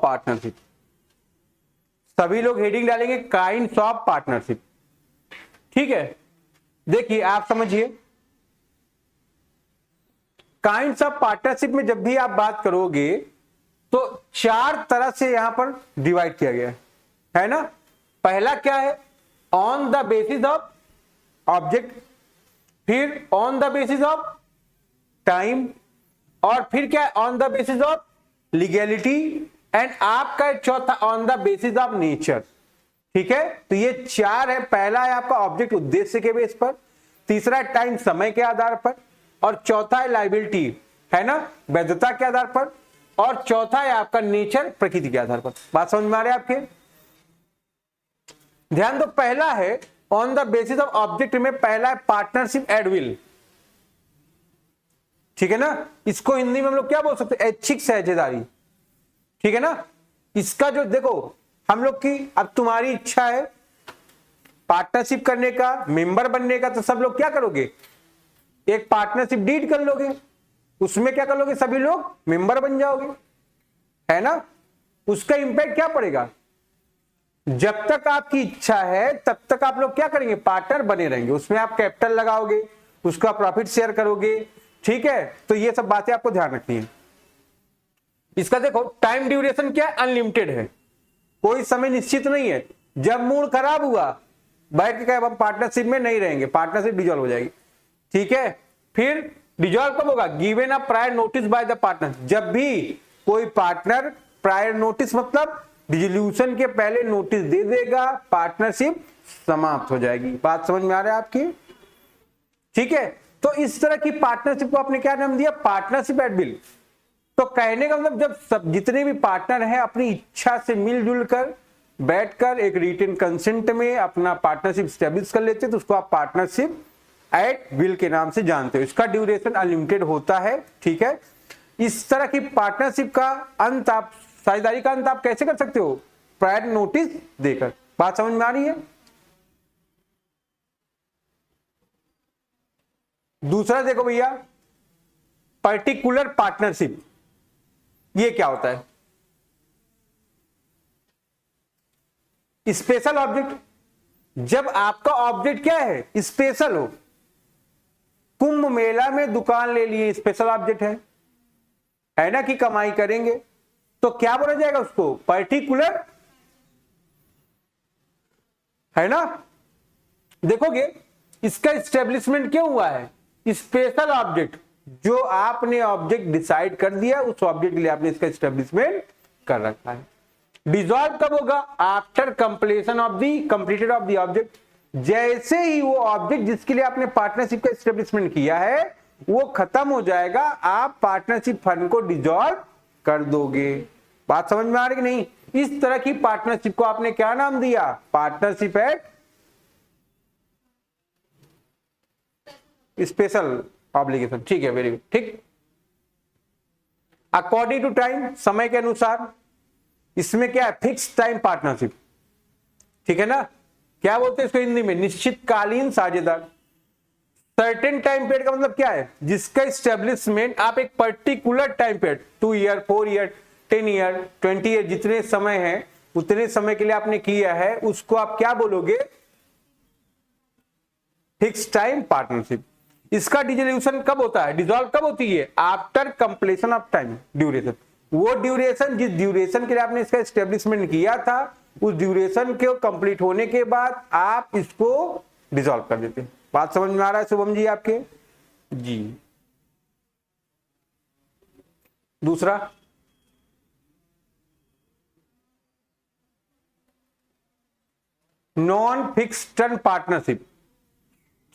Partnership. सभी लोग heading डालेंगे काइंड्स ऑफ पार्टनरशिप। ठीक है, देखिए आप समझिए, काइंड्स ऑफ पार्टनरशिप में जब भी आप बात करोगे तो 4 तरह से यहां पर डिवाइड किया गया है ना। पहला क्या है, on the basis of object, फिर on the basis of time, और फिर क्या है, on the basis of legality, and आपका चौथा on the basis of nature. ठीक है, तो ये 4 है। पहला है आपका ऑब्जेक्ट उद्देश्य के बेस पर, तीसरा है टाइम समय के आधार पर, और चौथा है लायबिलिटी है ना वैधता के आधार पर, और चौथा है आपका नेचर प्रकृति के आधार पर। बात समझ में आ रही है आपके? ध्यान दो, पहला है on the basis of object में पहला है पार्टनरशिप एट विल। ठीक है ना, इसको हिंदी में हम लोग क्या बोल सकते हैं, ऐच्छिक साझेदारी। ठीक है ना, इसका जो देखो हम लोग की, अब तुम्हारी इच्छा है पार्टनरशिप करने का, मेंबर बनने का, तो सब लोग क्या करोगे, एक पार्टनरशिप डीड कर लोगे, उसमें क्या कर लोगे, सभी लोग मेंबर बन जाओगे, है ना। उसका इंपैक्ट क्या पड़ेगा, जब तक आपकी इच्छा है तब तक आप लोग क्या करेंगे, पार्टनर बने रहेंगे, उसमें आप कैपिटल लगाओगे, उसका प्रॉफिट शेयर करोगे। ठीक है, तो ये सब बातें आपको ध्यान रखनी है। इसका देखो टाइम ड्यूरेशन क्या है, अनलिमिटेड है, कोई समय निश्चित नहीं है। जब मूड खराब हुआ बैठ के हम पार्टनरशिप में नहीं रहेंगे, पार्टनरशिप डिसॉल्व हो जाएगी। ठीक है, फिर डिसॉल्व कब होगा, given a prior notice by the partner. जब भी कोई पार्टनर प्रायर नोटिस मतलब डिसोल्यूशन के पहले नोटिस दे देगा, पार्टनरशिप समाप्त हो जाएगी। बात समझ में आ रहा है आपकी? ठीक है, तो इस तरह की पार्टनरशिप को आपने क्या नाम दिया, पार्टनरशिप एट विल। तो कहने का मतलब जब सब जितने भी पार्टनर हैं अपनी इच्छा से मिलजुल कर बैठकर एक रिटन कंसेंट में अपना पार्टनरशिप स्टैब्लिश कर लेते हैं, तो उसको आप पार्टनरशिप एट विल के नाम से जानते हो। इसका ड्यूरेशन अनलिमिटेड होता है। ठीक है, इस तरह की पार्टनरशिप का अंत आप, साझेदारी का अंत आप कैसे कर सकते हो, प्रायर नोटिस देकर। बात समझ में आ रही है? दूसरा देखो भैया, पर्टिकुलर पार्टनरशिप, ये क्या होता है, स्पेशल ऑब्जेक्ट। जब आपका ऑब्जेक्ट क्या है, स्पेशल हो, कुंभ मेला में दुकान ले लिए, स्पेशल ऑब्जेक्ट है ना, कि कमाई करेंगे, तो क्या बोला जाएगा उसको, पर्टिकुलर, है ना। देखोगे इसका एस्टेब्लिशमेंट क्यों हुआ है, स्पेशल ऑब्जेक्ट, जो आपने ऑब्जेक्ट डिसाइड कर दिया उस ऑब्जेक्ट के लिए आपने इसका एस्टेब्लिशमेंट कर रखा है। डिसॉल्व कब होगा, after completion of the completed of the object. जैसे ही वो ऑब्जेक्ट जिसके लिए आपने पार्टनरशिप का एस्टेब्लिशमेंट किया है वो खत्म हो जाएगा, आप पार्टनरशिप फंड को डिसॉल्व कर दोगे। बात समझ में आ रही कि नहीं? इस तरह की पार्टनरशिप को आपने क्या नाम दिया, पार्टनरशिप एट स्पेशल ऑब्लिगेशन। ठीक है, वेरी गुड। ठीक, अकॉर्डिंग टू टाइम, समय के अनुसार, इसमें क्या है, फिक्स टाइम पार्टनरशिप। ठीक है ना, क्या बोलते हैं इसको हिंदी में, निश्चितकालीन साझेदार। सर्टेन टाइम पीरियड का मतलब क्या है, जिसका एस्टेब्लिशमेंट आप एक particular time period, 2 year, 4 year, 10 year, 20 year, जितने समय है उतने समय के लिए आपने किया है, उसको आप क्या बोलोगे, फिक्स टाइम पार्टनरशिप। इसका डिसोल्यूशन कब होता है, डिसॉल्व कब होती है, after completion of time duration. वो ड्यूरेशन, जिस ड्यूरेशन के लिए आपने इसका एस्टेब्लिशमेंट किया था, उस ड्यूरेशन के कंप्लीट होने के बाद आप इसको डिसॉल्व कर देते हैं। बात समझ में आ रहा है शुभम जी आपके? जी। दूसरा, नॉन फिक्स्ड टर्म पार्टनरशिप।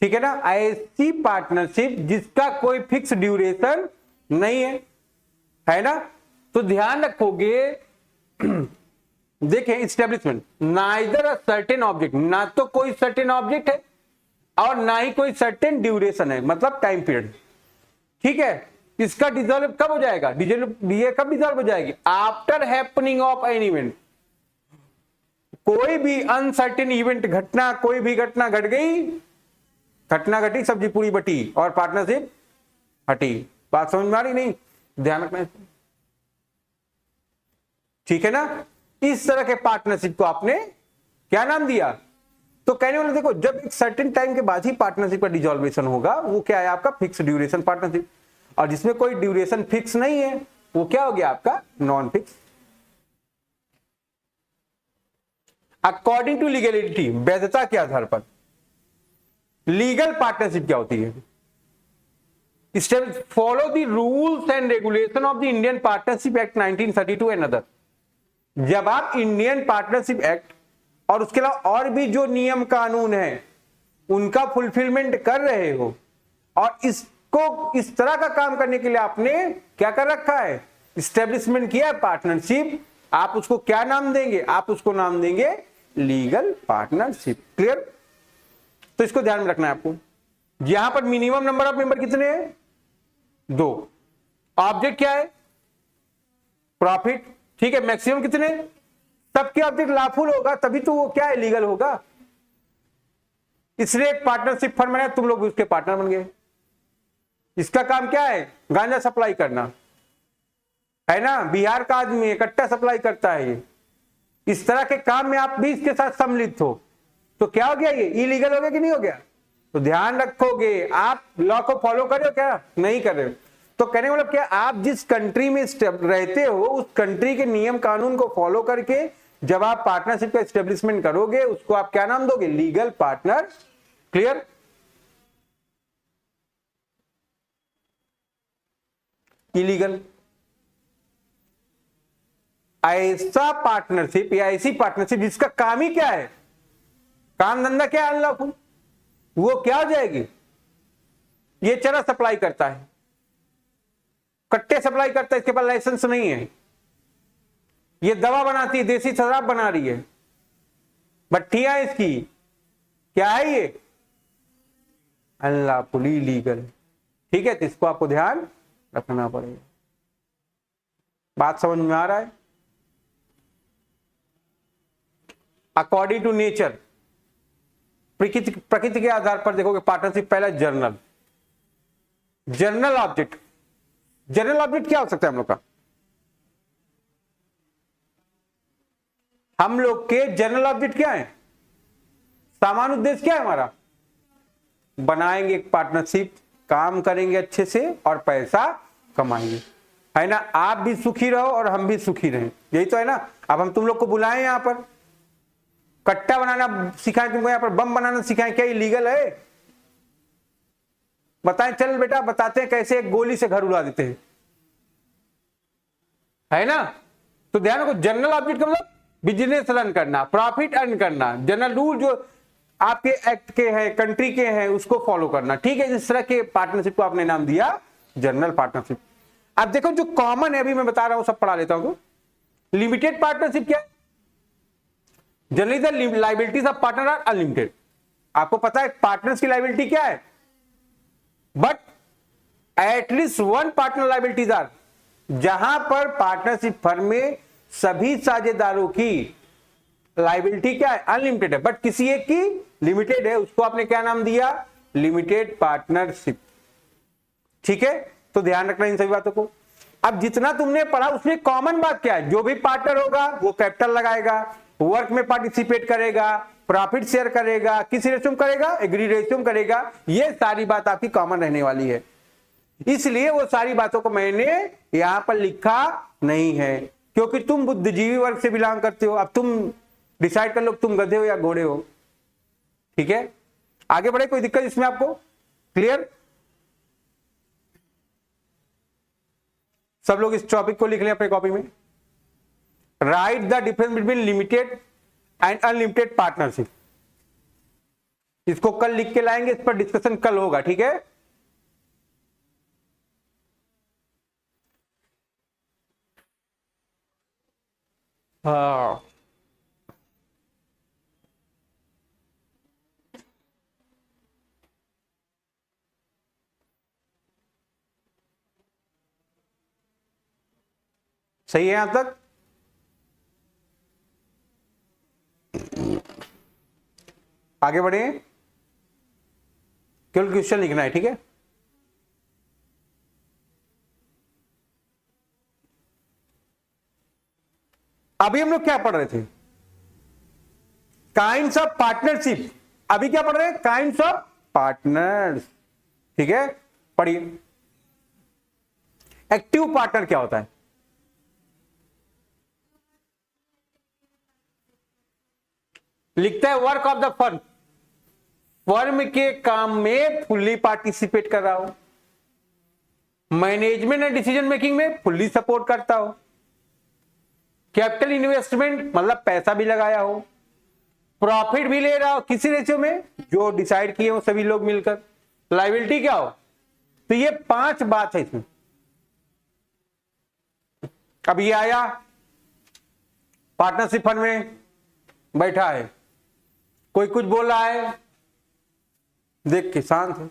ठीक है ना, ऐसी पार्टनरशिप जिसका कोई फिक्स ड्यूरेशन नहीं है ना। तो ध्यान रखोगे देखें, establishment, neither a certain object, ना तो कोई सर्टेन ऑब्जेक्ट है और ना ही कोई सर्टेन ड्यूरेशन है, मतलब टाइम पीरियड। ठीक है, इसका डिसॉल्व कब हो जाएगा, ये कब डिसॉल्व हो जाएगी, after happening of an event. कोई भी अनसर्टेन इवेंट, घटना, कोई भी घटना घट गई, घटना घटी, सब्जी पूरी बटी और पार्टनरशिप हटी। बात समझ में आ रही नहीं? ध्यान रखना। ठीक है ना। इस तरह के पार्टनरशिप को आपने क्या नाम दिया? तो कहने वाले देखो, जब एक सर्टेन टाइम के बाद ही पार्टनरशिप का डिसॉल्वेशन होगा, वो क्या है आपका फिक्स ड्यूरेशन पार्टनरशिप, और जिसमें कोई ड्यूरेशन फिक्स नहीं है वो क्या हो गया आपका non fix. According to legality, वैधता के आधार पर लीगल पार्टनरशिप क्या होती है? Follow the rules and regulation of the Indian partnership act 1932 and other. जब आप इंडियन पार्टनरशिप एक्ट और उसके अलावा और भी जो नियम कानून है उनका फुलफिलमेंट कर रहे हो, और इसको इस तरह का काम करने के लिए आपने क्या कर रखा है, इस्टेब्लिशमेंट किया पार्टनरशिप, आप उसको क्या नाम देंगे? आप उसको नाम देंगे लीगल पार्टनरशिप। क्लियर? तो इसको ध्यान में रखना है आपको। यहां पर मिनिमम नंबर ऑफ मेंबर कितने हैं? 2। ऑब्जेक्ट क्या है? प्रॉफिट। ठीक है। मैक्सिमम कितने? सबके ऑब्जेक्ट लॉफुल होगा तभी तो वो क्या है लीगल होगा। इसलिए एक पार्टनरशिप फर्म है, तुम लोग उसके पार्टनर बन गए। इसका काम क्या है? गांजा सप्लाई करना है ना। बिहार का आदमी है, कट्टा सप्लाई करता है ये। इस तरह के काम में आप भी इसके साथ सम्मिलित हो तो क्या हो गया? ये इलीगल हो गया कि नहीं हो गया? तो ध्यान रखोगे, आप लॉ को फॉलो कर रहे हो क्या? नहीं कर रहे हो। तो कहने का मतलब क्या, आप जिस कंट्री में रहते हो उस कंट्री के नियम कानून को फॉलो करके जब आप पार्टनरशिप का एस्टेब्लिशमेंट करोगे उसको आप क्या नाम दोगे? Legal partner. क्लियर? इलीगल ऐसा पार्टनरशिप या ऐसी पार्टनरशिप जिसका काम ही क्या है, काम धंधा क्या है अनलॉफुल, वो क्या हो जाएगी? ये चरस सप्लाई करता है, कट्टे सप्लाई करता है, इसके पास लाइसेंस नहीं है, ये दवा बनाती है, देसी शराब बना रही है, भट्टियां इसकी, क्या है ये? Unlawful illegal. ठीक है। तो इसको आपको ध्यान रखना पड़ेगा। बात समझ में आ रहा है? अकॉर्डिंग टू नेचर, प्रकृति के आधार पर देखोगे पार्टनरशिप। पहला journal, journal object. Journal object क्या हो सकता है हम लोग का? हम लोग के जर्नल ऑब्जेक्ट क्या है? सामान्य उद्देश्य क्या है हमारा? बनाएंगे एक पार्टनरशिप, काम करेंगे अच्छे से और पैसा कमाएंगे, है ना। आप भी सुखी रहो और हम भी सुखी रहें, यही तो है ना। अब हम तुम लोग को बुलाएं यहां पर, कट्टा बनाना सिखाएं तुमको, यहां पर बम बनाना सिखाएं, क्या इलीगल है? बताएं, चल बेटा बताते हैं कैसे एक गोली से घर उड़ा देते हैं, है ना। तो ध्यान रखो, जनरल ऑब्जेक्ट का मतलब बिजनेस रन करना, प्रॉफिट अर्न करना, जनरल रूल जो आपके एक्ट के हैं, कंट्री के हैं, उसको फॉलो करना। ठीक है। इस तरह के पार्टनरशिप को आपने नाम दिया जनरल पार्टनरशिप। अब देखो जो कॉमन है, अभी मैं बता रहा हूं, सब पढ़ा लेता हूं। लिमिटेड पार्टनरशिप क्या है? Generally the liabilities of partner are unlimited. आपको पता है पार्टनर्स की लाइबिलिटी क्या है, but at least one partner liabilities are, जहां पर पार्टनरशिप फर्म में सभी साझेदारों की लाइबिलिटी क्या है? अनलिमिटेड है, बट किसी एक की लिमिटेड है। उसको आपने क्या नाम दिया? Limited partnership. ठीक है। तो ध्यान रखना इन सभी बातों को। अब जितना तुमने पढ़ा उसमें कॉमन बात क्या है? जो भी पार्टनर होगा वो कैपिटल लगाएगा, वर्क में पार्टिसिपेट करेगा, प्रॉफिट शेयर करेगा, किस रेशियो में करेगा? एग्री रेशियो में करेगा। ये सारी बात आपकी कॉमन रहने वाली है, इसलिए वो सारी बातों को मैंने यहां पर लिखा नहीं है, क्योंकि तुम बुद्धिजीवी वर्ग से बिलोंग करते हो। अब तुम डिसाइड कर लो तुम गधे हो या घोड़े हो। ठीक है। आगे बढ़े, कोई दिक्कत इसमें आपको? क्लियर? सब लोग इस टॉपिक को लिख लें अपने कॉपी में। Right the difference between limited and unlimited partnership. इसको कल लिख के लाएंगे, इस पर डिस्कशन कल होगा। ठीक है। हाँ, सही है यहां तक? आगे बढ़े, केवल क्वेश्चन लिखना है। ठीक है। अभी हम लोग क्या पढ़ रहे थे? Kinds of partnership. अभी क्या पढ़ रहे हैं? Kinds of partners. ठीक है, पढ़िए। एक्टिव पार्टनर क्या होता है? लिखता है work of the firm, firm के काम में फुल्ली पार्टिसिपेट कर रहा हो, मैनेजमेंट एंड डिसीजन मेकिंग में फुल्ली सपोर्ट करता हो, कैपिटल इन्वेस्टमेंट मतलब पैसा भी लगाया हो, प्रॉफिट भी ले रहा हो किसी रेशियो में जो डिसाइड किए हो सभी लोग मिलकर, लायबिलिटी क्या हो। तो ये 5 बात है इसमें। अब ये आया पार्टनरशिप फंड में बैठा है, कोई कुछ बोल रहा है, देख के शांत है,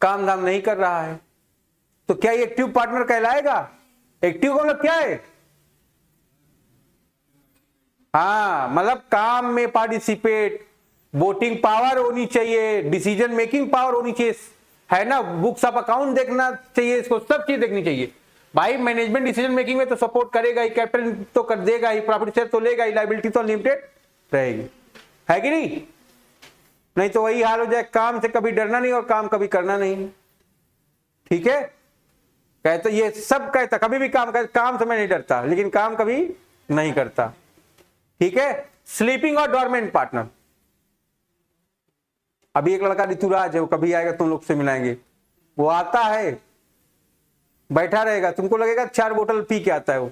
काम धाम नहीं कर रहा है, तो क्या ये एक्टिव पार्टनर कहलाएगा? एक्टिव का मतलब क्या है? हाँ, मतलब काम में पार्टिसिपेट, वोटिंग पावर होनी चाहिए, डिसीजन मेकिंग पावर होनी चाहिए, है ना, बुक्स ऑफ अकाउंट देखना चाहिए, इसको सब चीज देखनी चाहिए। भाई मैनेजमेंट डिसीजन मेकिंग में तो सपोर्ट करेगा ही, कैपिटल तो कर देगा ही, प्रॉफिट शेयर तो लेगा ही, लायबिलिटी तो लिमिटेड रहेगी, है कि नहीं? नहीं तो वही हाल हो जाए, काम से कभी डरना नहीं और काम कभी करना नहीं। ठीक है, कहते ये सब कहता कभी भी काम से मैं नहीं डरता, लेकिन काम कभी नहीं करता। ठीक है, स्लीपिंग और डॉर्मेंट पार्टनर। अभी एक लड़का ऋतुराज है, वो कभी आएगा तुम लोग से मिलाएंगे, वो आता है बैठा रहेगा, तुमको लगेगा 4 बोतल पी के आता है वो।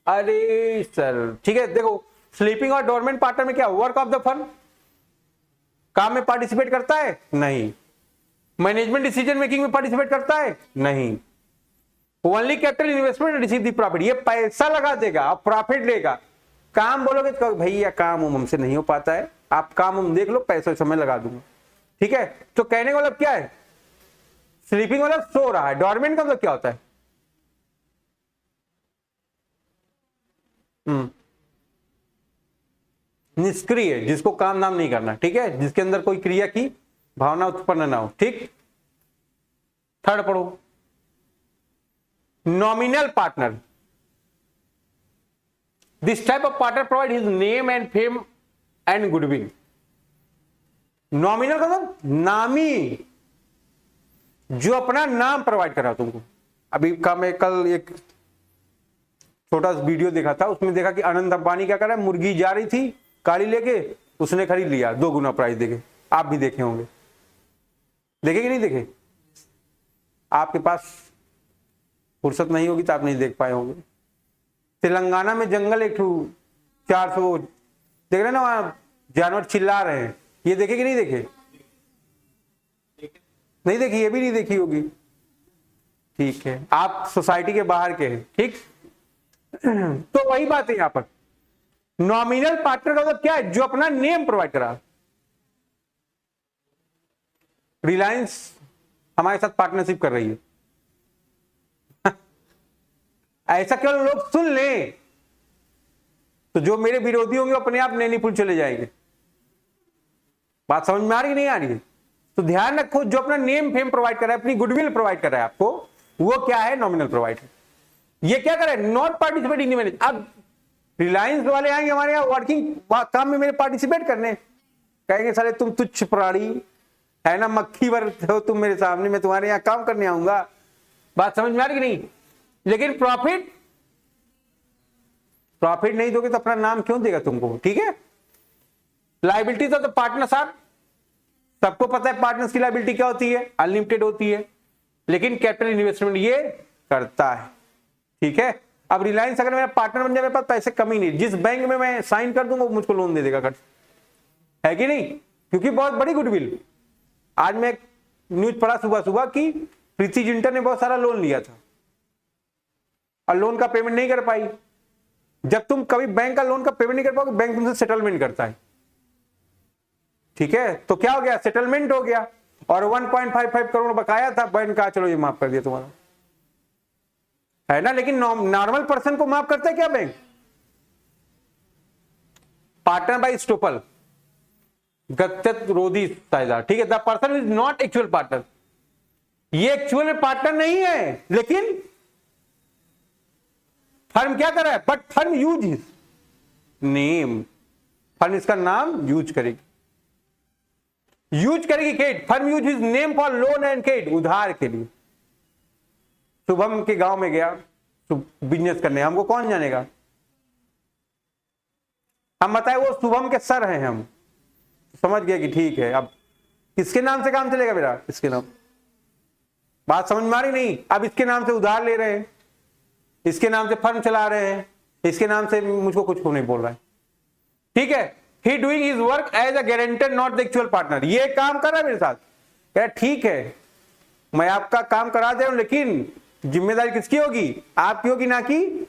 अरे सर, ठीक है, देखो स्लीपिंग और डॉर्मेंट पार्टनर में क्या, वर्क ऑफ द फर्म, काम में पार्टिसिपेट करता है? नहीं। मैनेजमेंट डिसीजन मेकिंग में पार्टिसिपेट करता है? नहीं। Only capital investment receive the profit, ये पैसा लगा देगा और प्रॉफिट लेगा। काम बोलोगे तो भैया काम हमसे नहीं हो पाता है, आप काम देख लो, पैसा समय लगा दूंगा। ठीक है, तो कहने का मतलब क्या है? स्लीपिंग मतलब सो रहा है, डॉर्मेंट का मतलब क्या होता है? निष्क्रिय, जिसको काम नाम नहीं करना। ठीक है, जिसके अंदर कोई क्रिया की भावना उत्पन्न ना हो। ठीक, थर्ड पढ़ो, nominal partner. This type of partner provide his name and fame and goodwill. Nominal का मतलब नामी, जो अपना नाम प्रोवाइड कर रहा तुमको। अभी का मैं कल एक छोटा वीडियो देखा था, उसमें देखा कि अनंत अंबानी क्या कर रहा है, मुर्गी जा रही थी गाड़ी लेके, उसने खरीद लिया 2 गुना प्राइस देके। आप भी देखे होंगे, देखे कि नहीं देखे? आपके पास फुर्सत नहीं होगी तो आप नहीं देख पाए होंगे। तेलंगाना में जंगल एक 400 देख रहे ना, वहां जानवर चिल्ला रहे हैं, ये देखे कि नहीं देखे? नहीं देखी, ये भी नहीं देखी होगी। ठीक है, आप सोसाइटी के बाहर के हैं। ठीक, तो वही बात है यहां पर, नॉमिनल पार्टनर का मतलब क्या है? जो अपना नेम प्रोवाइड करा। रिलायंस हमारे साथ पार्टनरशिप कर रही है ऐसा केवल लोग सुन लें तो जो मेरे विरोधी होंगे अपने आप नैनीपुल चले जाएंगे। बात समझ में आ रही नहीं आ रही है? तो ध्यान रखो, जो अपना नेम फेम प्रोवाइड कर रहा है, अपनी गुडविल प्रोवाइड कर रहा है आपको, वो क्या है? Nominal provide. ये क्या कर रहा है? Not participate in manage. अब रिलायंस वाले आएंगे हमारे यहाँ वर्किंग काम में मेरे पार्टिसिपेट करने, कहेंगे साले तुम तुच्छ प्राणी है ना, मक्खी भर हो तुम मेरे सामने, मैं तुम्हारे यहाँ काम करने आऊंगा। बात समझ में आ रही नहीं? लेकिन प्रॉफिट नहीं दोगे तो अपना नाम क्यों देगा तुमको? ठीक है, लायबिलिटी तो पार्टनर्स आर, सबको पता है पार्टनर्स की लायबिलिटी क्या होती है, अनलिमिटेड होती है, लेकिन कैपिटल इन्वेस्टमेंट ये करता है। ठीक है, अब रिलायंस अगर मेरा पार्टनर बन जाए, मेरे पास पैसे कमी नहीं, जिस बैंक में मैं साइन कर दूंगा वो मुझको लोन दे देगा, है कि नहीं? क्योंकि बहुत बड़ी गुडविल। आज मैं न्यूज पढ़ा सुबह कि प्रीति जिंटा ने बहुत सारा लोन लिया था और लोन का पेमेंट नहीं कर पाई। जब तुम कभी बैंक का लोन का पेमेंट नहीं कर पाओगे, बैंक तुमसे सेटलमेंट करता है। ठीक है, तो क्या हो गया? सेटलमेंट हो गया और 1.55 करोड़ बकाया था, बैंक का चलो ये माफ कर दिया तुम्हारा, है ना। लेकिन नॉर्मल पर्सन को माफ करता है क्या बैंक? पार्टनर बाय स्टोपल, गत्यरोधी साझेदार। ठीक है, the person is not actual partner, ये एक्चुअल में पार्टनर नहीं है, लेकिन फर्म क्या कर रहा है, but firm use his name, firm इसका नाम यूज करेगी, credit, firm use his name for loan and credit, उधार के लिए। शुभम के गांव में गया बिजनेस करने, हमको कौन जानेगा, हम बताए वो शुभम के सर हैं, हम समझ गए कि ठीक है, अब किसके नाम से काम चलेगा मेरा, इसके नाम, बात समझ में आ रही नहीं। अब इसके नाम से उधार ले रहे हैं, इसके नाम से फर्म चला रहे हैं, इसके नाम से मुझको कुछ नहीं बोल रहा है, ठीक है। He doing his work as a guarantor not the actual partner, ये काम कर रहा है मेरे साथ, कह ठीक है मैं आपका काम करा दे रहा हूं, लेकिन जिम्मेदारी किसकी होगी, आपकी होगी, ना कि,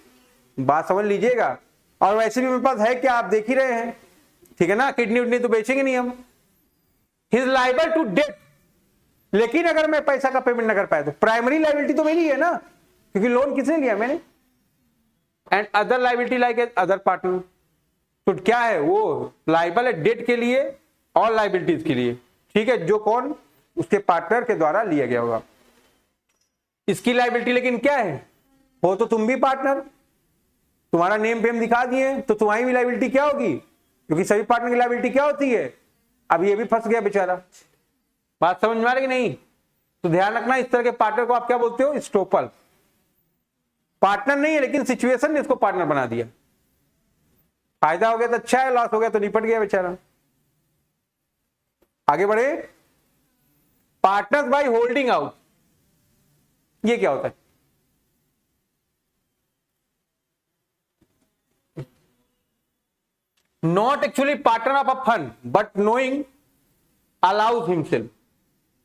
बात समझ लीजिएगा। और वैसे भी मेरे पास है क्या, आप देख ही रहे हैं, ठीक है ना, किडनी उडनी तो बेचेंगे नहीं हम। He is liable to debt, लेकिन अगर मैं पैसा का पेमेंट न कर पाया तो प्राइमरी लायबिलिटी तो मेरी है ना, क्योंकि लोन किसने लिया, मैंने। And other liability like other partner, तो क्या है वो लायबल है डेट के लिए और लायबिलिटीज के लिए, ठीक है, जो कौन उसके पार्टनर के द्वारा लिया गया होगा। इसकी लायबिलिटी लेकिन क्या है, हो तो तुम भी पार्टनर, तुम्हारा नेम फेम दिखा दिए तो तुम्हारी भी लायबिलिटी क्या होगी, क्योंकि सभी पार्टनर की लायबिलिटी क्या होती है। अब ये भी फंस गया बेचारा, बात समझ में आ रही नहीं, तो ध्यान रखना इस तरह के पार्टनर को आप क्या बोलते हो, स्टॉपर। पार्टनर नहीं है लेकिन सिचुएशन ने इसको पार्टनर बना दिया, फायदा हो गया तो अच्छा है, लॉस हो गया तो निपट गया बेचारा। आगे बढ़े, पार्टनर्स बाय होल्डिंग आउट, ये क्या होता है, not actually partner of a fund but knowing allows himself,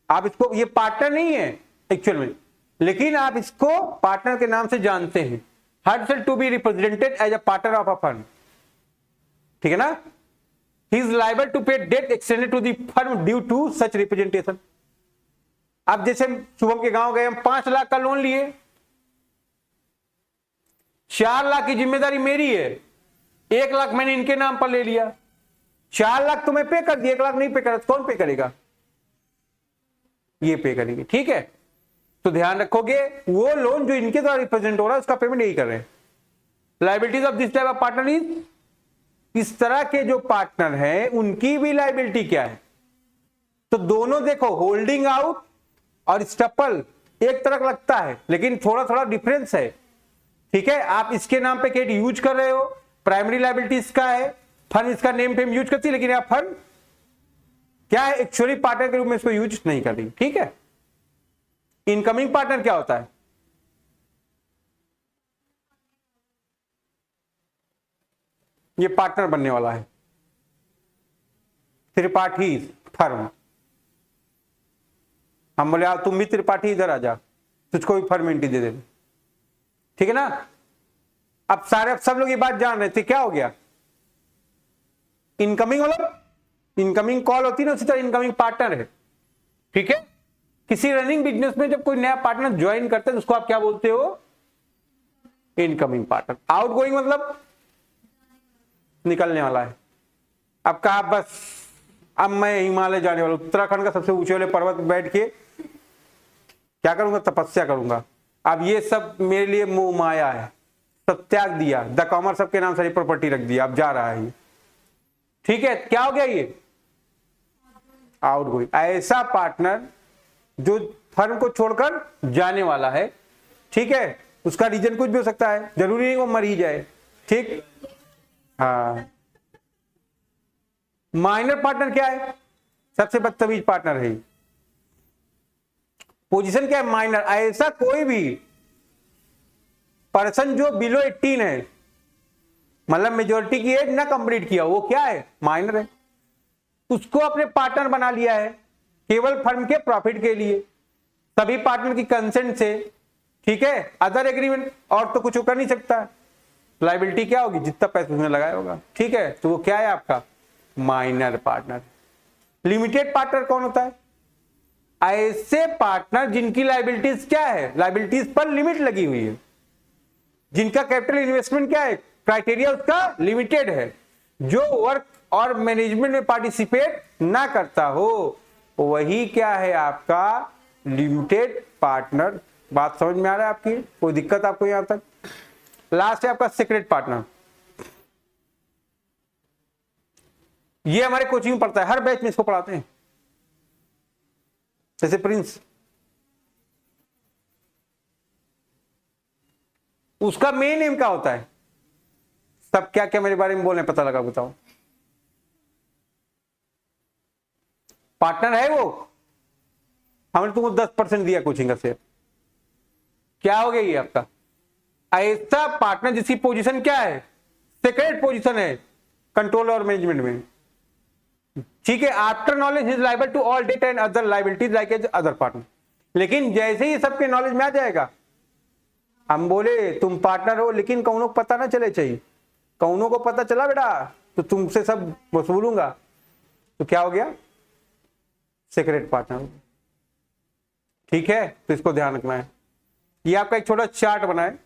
आप इसको, ये पार्टनर नहीं है एक्चुअल में, लेकिन आप इसको पार्टनर के नाम से जानते हैं, herself to be represented as a partner of a fund, ठीक है ना। He is liable to pay debt extended to the firm due to such representation. अब जैसे शुभम के गांव गए, हम 5 लाख का लोन लिए, 4 लाख की जिम्मेदारी मेरी है, 1 लाख मैंने इनके नाम पर ले लिया, 4 लाख तो मैं पे कर दिया, 1 लाख नहीं पे करा, कौन पे करेगा, ये पे करेंगे, ठीक है। तो ध्यान रखोगे वो लोन जो इनके द्वारा रिप्रेजेंट हो रहा है उसका पेमेंट यही कर रहे हैं। Liabilities of this type of partner is, इस तरह के जो पार्टनर हैं उनकी भी लायबिलिटी क्या है, तो दोनों देखो, होल्डिंग आउट और स्टपल एक तरह लगता है लेकिन थोड़ा थोड़ा डिफरेंस है, ठीक है। आप इसके नाम पे क्रेडिट यूज कर रहे हो, प्राइमरी लायबिलिटी इसका है, फर्म इसका नेम फेम यूज करती है, लेकिन आप फर्म क्या है, एक्चुअली पार्टनर के रूप में इसको यूज नहीं कर रही, ठीक है। इनकमिंग पार्टनर क्या होता है, ये पार्टनर बनने वाला है, त्रिपाठी फर्म, हम बोले आओ तुम भी त्रिपाठी इधर आ जा, तुझको भी फर्म एंट्री दे दे, ठीक है ना। अब सब लोग ये बात जान रहे थे, क्या हो गया, इनकमिंग मतलब इनकमिंग कॉल होती है ना, उसी तरह इनकमिंग पार्टनर है, ठीक है। किसी रनिंग बिजनेस में जब कोई नया पार्टनर ज्वाइन करते हैं तो उसको आप क्या बोलते हो, इनकमिंग पार्टनर। आउटगोइंग मतलब निकलने वाला है, अब कहा बस अब मैं हिमालय जाने वाला, उत्तराखंड का सबसे ऊंचे वाले पर्वत पर बैठ के क्या करूंगा, तपस्या करूंगा। अब ये सब मेरे लिए मोह माया है, सब त्याग दिया, द कॉमर्स सबके नाम सारी प्रॉपर्टी रख दिया, अब जा रहा है ये, ठीक है। क्या हो गया ये, आउटगोइंग। ऐसा पार्टनर जो फर्म को छोड़कर जाने वाला है, ठीक है, उसका रीजन कुछ भी हो सकता है, जरूरी नहीं वो मर ही जाए, ठीक। हाँ, माइनर पार्टनर क्या है, सबसे बदतमीज पार्टनर है, पोजीशन क्या है, माइनर। ऐसा कोई भी पर्सन जो बिलो 18 है, मतलब मेजोरिटी की एज ना कंप्लीट किया, वो क्या है, माइनर है, उसको अपने पार्टनर बना लिया है केवल फर्म के प्रॉफिट के लिए, सभी पार्टनर की कंसेंट से, ठीक है, अदर एग्रीमेंट, और तो कुछ कर नहीं सकता। लायबिलिटी क्या होगी, जितना पैसा उसने लगाया होगा, ठीक है, तो वो क्या है आपका माइनर पार्टनर। लिमिटेड पार्टनर कौन होता है, ऐसे पार्टनर जिनकी लायबिलिटीज क्या है, लायबिलिटीज पर लिमिट लगी हुई है, जिनका कैपिटल इन्वेस्टमेंट क्या है, क्राइटेरिया उसका लिमिटेड है, जो वर्क और मैनेजमेंट में पार्टिसिपेट ना करता हो, वही क्या है आपका लिमिटेड पार्टनर। बात समझ में आ रहा है आपकी, कोई दिक्कत आपको यहां तक। लास्ट है आपका सीक्रेट पार्टनर। ये हमारे कोचिंग में पढ़ता है, हर बैच में इसको पढ़ाते हैं। जैसे प्रिंस, उसका मेन एम क्या होता है? सब क्या क्या मेरे बारे में बोल रहे हैं पता लगा, बताओ। पार्टनर है वो, हमने तुमको 10% दिया कोचिंग का शेयर, क्या हो गया ये आपका? ऐसा पार्टनर जिसकी पोजीशन क्या है? सेक्रेट पोजीशन है कंट्रोल और मैनेजमेंट में, ठीक है। After knowledge is liable to all debt and other liabilities like as other partner. लेकिन जैसे ही सबके नॉलेज में आ जाएगा, हम बोले तुम पार्टनर हो, लेकिन कौनों को पता ना चले चाहिए। कौनों को पता चला बेटा तो तुमसे सब वसूलूंगा, तो क्या हो गया? सीक्रेट पार्टनर, ठीक है। तो इसको ध्यान रखना है। ये आपका एक छोटा चार्ट बना है,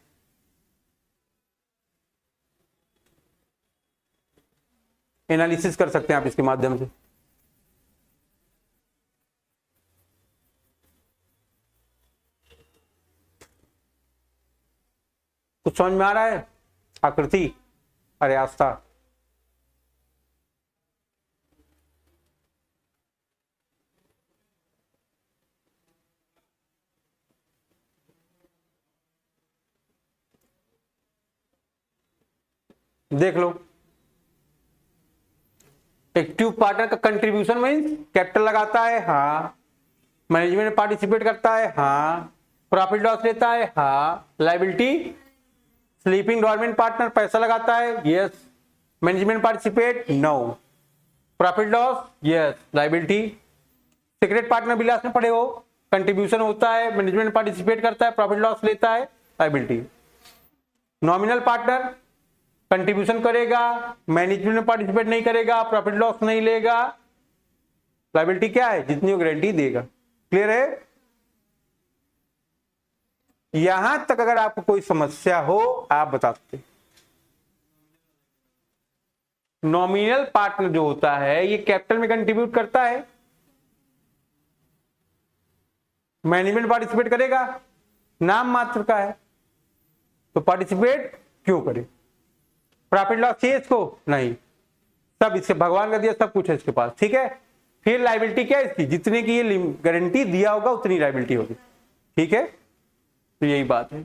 एनालिसिस कर सकते हैं आप इसके माध्यम से। कुछ समझ में आ रहा है? आकृति, अरे आस्था, देख लो। एक्टिव पार्टनर का कंट्रीब्यूशन मीन्स कैपिटल लगाता है, हाँ। मैनेजमेंट में पार्टिसिपेट करता है, हाँ। प्रॉफिट लॉस लेता है, हाँ। लायबिलिटी, स्लीपिंग डॉर्मेंट पार्टनर पैसा लगाता है, yes. Management participate, no. Profit loss, yes. Liability, secret partner भी लास्ट में पढ़े हो, कंट्रीब्यूशन होता है, मैनेजमेंट पार्टिसिपेट करता है, प्रॉफिट लॉस लेता है, लायबिलिटी। नॉमिनल पार्टनर कंट्रीब्यूशन करेगा, मैनेजमेंट में पार्टिसिपेट नहीं करेगा, प्रॉफिट लॉस नहीं लेगा, लायबिलिटी क्या है? जितनी वो गारंटी देगा। क्लियर है? यहां तक अगर आपको कोई समस्या हो आप बता सकते। नॉमिनल पार्टनर जो होता है ये कैपिटल में कंट्रीब्यूट करता है, मैनेजमेंट पार्टिसिपेट करेगा, नाम मात्र का है, तो पार्टिसिपेट क्यों करे? प्रॉफिट लॉस चाहिए इसको? नहीं, सब इसके भगवान का दिया, सब कुछ है इसके पास, ठीक है। फिर लायबिलिटी क्या है इसकी? जितने की ये गारंटी दिया होगा उतनी लायबिलिटी होगी, ठीक है। तो यही बात है।